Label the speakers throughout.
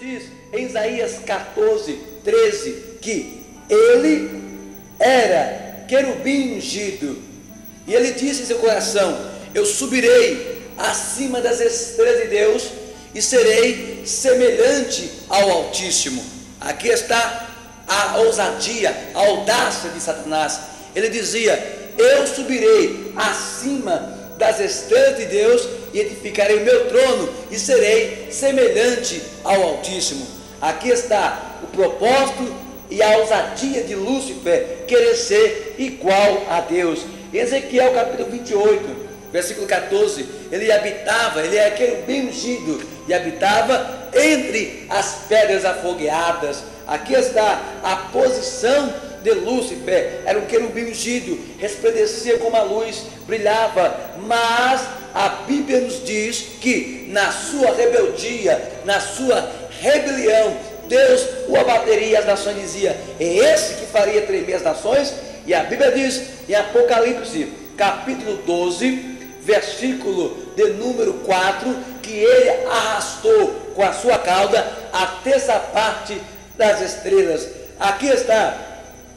Speaker 1: diz em Isaías 14:13 que ele era querubim ungido, e ele disse em seu coração: eu subirei acima das estrelas de Deus e serei semelhante ao Altíssimo. Aqui está a ousadia, a audácia de Satanás. Ele dizia: eu subirei acima das estrelas de Deus e edificarei o meu trono e serei semelhante ao Altíssimo. Aqui está o propósito e a ousadia de Lúcifer, querer ser igual a Deus. Em Ezequiel capítulo 28, versículo 14, ele era querubim ungido e habitava entre as pedras afogueadas. Aqui está a posição de Lúcifer, era um querubim ungido, resplandecia como a luz, brilhava, mas a Bíblia nos diz que na sua rebeldia, na sua rebelião, Deus o abateria, as nações dizia: é esse que faria tremer as nações. E a Bíblia diz em Apocalipse capítulo 12, versículo de número 4, que ele arrastou com a sua cauda a terça parte das estrelas. Aqui está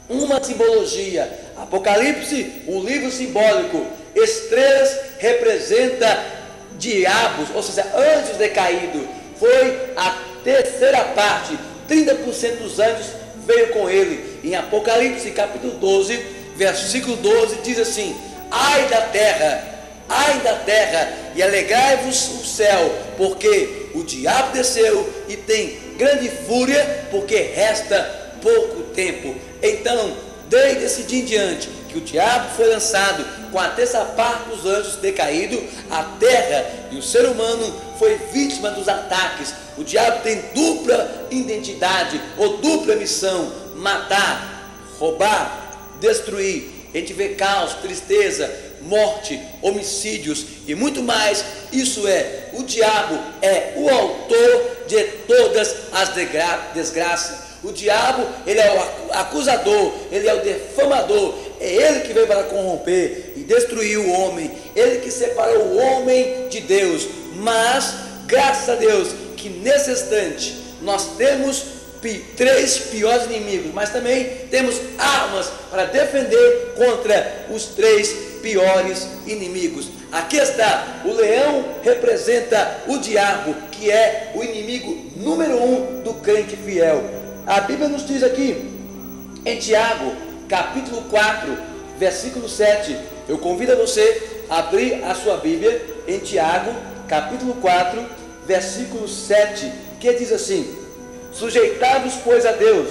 Speaker 1: uma simbologia. Apocalipse, um livro simbólico. Estrelas representa diabos, ou seja, anjos decaídos. Foi a terceira parte, 30% dos anjos veio com ele. Em Apocalipse capítulo 12, versículo 12, diz assim: ai da terra, e alegrai-vos o céu, porque o diabo desceu e tem grande fúria, porque resta pouco tempo. Então, desde esse dia em diante, que o diabo foi lançado com a terça parte dos anjos decaídos, a terra e o ser humano foi vítima dos ataques. O diabo tem dupla identidade ou dupla missão: matar, roubar, destruir. A gente vê caos, tristeza, morte, homicídios e muito mais. Isso é, o diabo é o autor de todas as desgraças. O diabo, ele é o acusador, ele é o defamador, é ele que veio para corromper e destruir o homem, ele que separou o homem de Deus. Mas, graças a Deus, que nesse instante nós temos três piores inimigos, mas também temos armas para defender contra os três piores inimigos. Aqui está, o leão representa o diabo, que é o inimigo número 1 do crente fiel. A Bíblia nos diz aqui, em Tiago, capítulo 4, versículo 7. Eu convido a você a abrir a sua Bíblia em Tiago, capítulo 4, versículo 7, que diz assim: sujeitai-vos, pois, a Deus,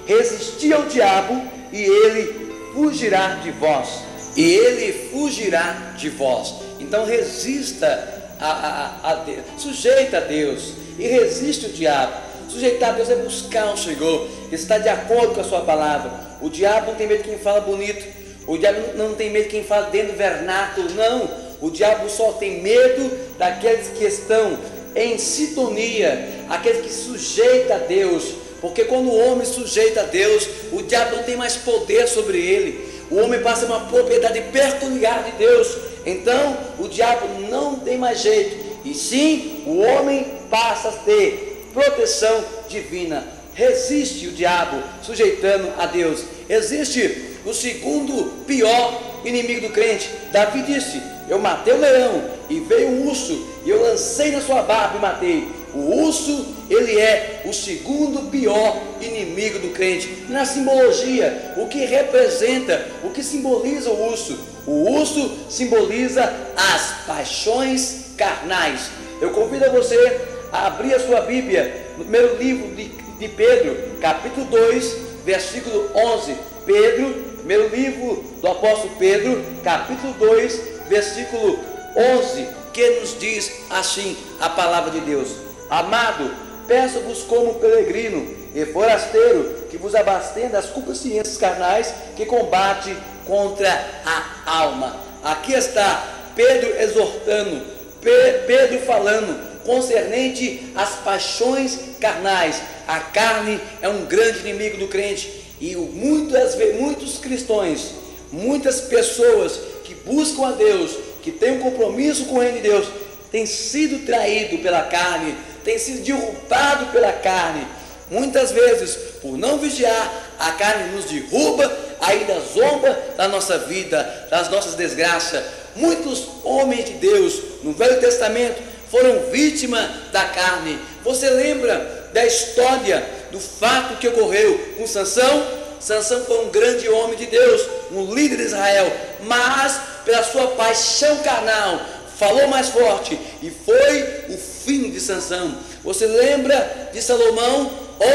Speaker 1: resisti ao diabo, e ele fugirá de vós. E ele fugirá de vós. Então resista a Deus, sujeita a Deus e resiste o diabo. Sujeitar a Deus é buscar o Senhor, estar de acordo com a sua palavra. O diabo não tem medo de quem fala bonito, o diabo não tem medo de quem fala dentro do vernáculo, não. O diabo só tem medo daqueles que estão em sintonia, aqueles que sujeitam a Deus, porque quando o homem sujeita a Deus, o diabo não tem mais poder sobre ele. O homem passa uma propriedade peculiar de Deus, então o diabo não tem mais jeito, e sim, o homem passa a ter proteção divina. Resiste o diabo, sujeitando a Deus. Existe o segundo pior inimigo do crente. Davi disse: eu matei o leão e veio um urso, e eu lancei na sua barba e matei. O urso, ele é o segundo pior inimigo do crente. Na simbologia, o que representa, o que simboliza o urso? O urso simboliza as paixões carnais. Eu convido a você a abrir a sua Bíblia no primeiro livro de Pedro, capítulo 2, versículo 11. Pedro, primeiro livro do apóstolo Pedro, capítulo 2, versículo 11, que nos diz assim a palavra de Deus: amado, peço-vos como peregrino e forasteiro, que vos abastenda das consciências carnais, que combate contra a alma. Aqui está Pedro exortando, Pedro falando concernente às paixões carnais. A carne é um grande inimigo do crente, e muitos cristãos, muitas pessoas que buscam a Deus, que têm um compromisso com o reino de Deus, têm sido traídos pela carne, tem sido derrubado pela carne. Muitas vezes, por não vigiar, a carne nos derruba, ainda zomba da nossa vida, das nossas desgraças. Muitos homens de Deus no Velho Testamento foram vítimas da carne. Você lembra da história, do fato que ocorreu com Sansão? Sansão foi um grande homem de Deus, um líder de Israel, mas pela sua paixão carnal, falou mais forte, e foi o fim de Sansão. Você lembra de Salomão,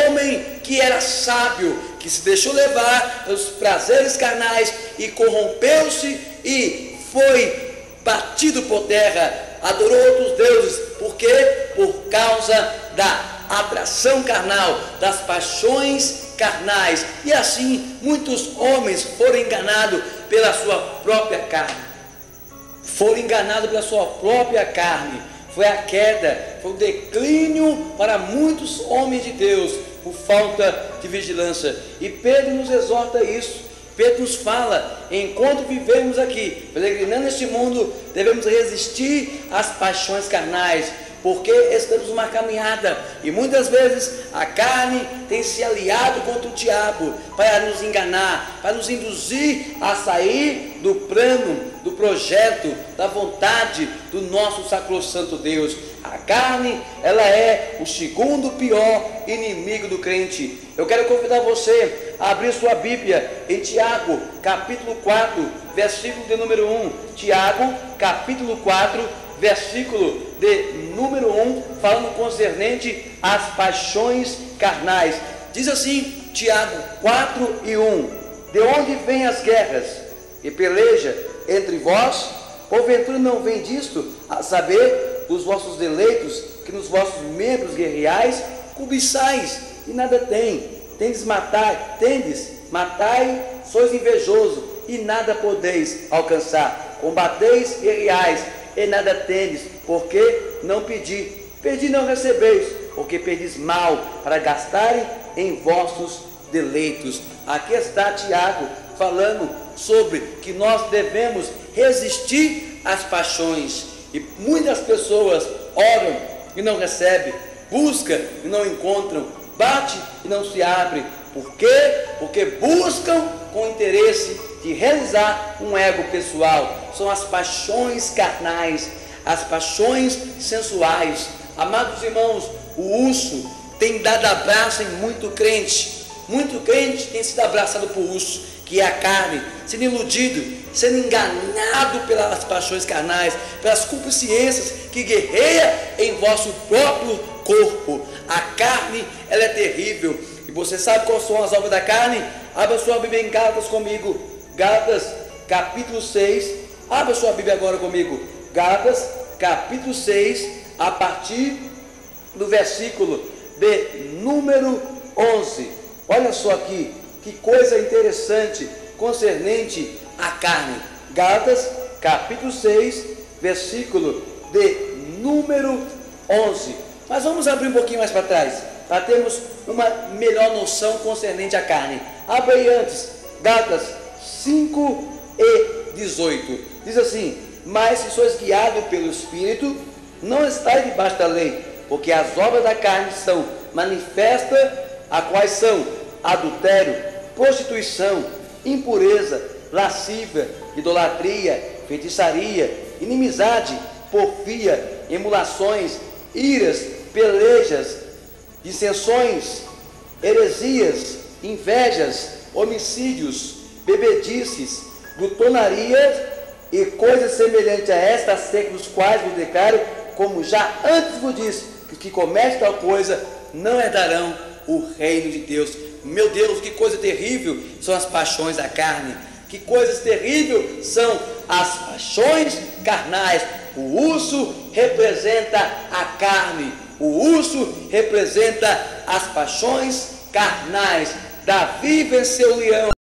Speaker 1: homem que era sábio, que se deixou levar pelos prazeres carnais e corrompeu-se e foi batido por terra, adorou outros deuses. Por quê? Por causa da atração carnal, das paixões carnais. E assim muitos homens foram enganados pela sua própria carne. Foram enganados pela sua própria carne. Foi a queda, foi o declínio para muitos homens de Deus por falta de vigilância. E Pedro nos exorta isso. Pedro nos fala: enquanto vivemos aqui, peregrinando neste mundo, devemos resistir às paixões carnais, porque estamos numa caminhada e muitas vezes a carne tem se aliado contra o diabo para nos enganar, para nos induzir a sair do plano, do projeto, da vontade do nosso sacrossanto Deus. A carne, ela é o segundo pior inimigo do crente. Eu quero convidar você a abrir sua Bíblia em Tiago, capítulo 4, versículo de número 1. Tiago, capítulo 4, versículo de número 1, falando concernente às paixões carnais. Diz assim, Tiago 4 e 1: de onde vêm as guerras e peleja entre vós? Porventura não vem disto, a saber, os vossos deleitos, que nos vossos membros guerreais cobiçais, e nada tendes matai, sois invejoso, e nada podeis alcançar. Combateis guerreais, e nada tendes, porque não pedi não recebeis, porque pedis mal, para gastarem em vossos deleitos. Aqui está Tiago falando sobre que nós devemos resistir às paixões. E muitas pessoas oram e não recebem, buscam e não encontram, bate e não se abre. Por quê? Porque buscam com interesse de realizar um ego pessoal. São as paixões carnais, as paixões sensuais. Amados irmãos, o urso tem dado abraço em muito crente. Muito crente tem sido abraçado por urso, que é a carne, sendo iludido, sendo enganado pelas paixões carnais, pelas concupiscências que guerreia em vosso próprio corpo. A carne, ela é terrível. E você sabe quais são as obras da carne? Abra sua Bíblia em Gálatas comigo. Gálatas, capítulo 6. Abra sua Bíblia agora comigo. Gálatas, capítulo 6, a partir do versículo de número 11. Olha só aqui, que coisa interessante concernente à carne. Gálatas, capítulo 6, versículo de número 11. Mas vamos abrir um pouquinho mais para trás, para termos uma melhor noção concernente à carne. Abre aí antes, Gálatas 5 e 18. Diz assim: mas se sois guiados pelo Espírito, não estáis debaixo da lei, porque as obras da carne são manifestas, a quais são adultério, prostituição, impureza, lascívia, idolatria, feitiçaria, inimizade, porfia, emulações, iras, pelejas, dissensões, heresias, invejas, homicídios, bebedices, glutonarias e coisas semelhantes a estas, acerca dos quais vos declaro, como já antes vos disse, que os que cometem tal coisa não herdarão o reino de Deus. Meu Deus, que coisa terrível são as paixões da carne. Que coisas terríveis são as paixões carnais. O urso representa a carne. O urso representa as paixões carnais. Davi venceu o leão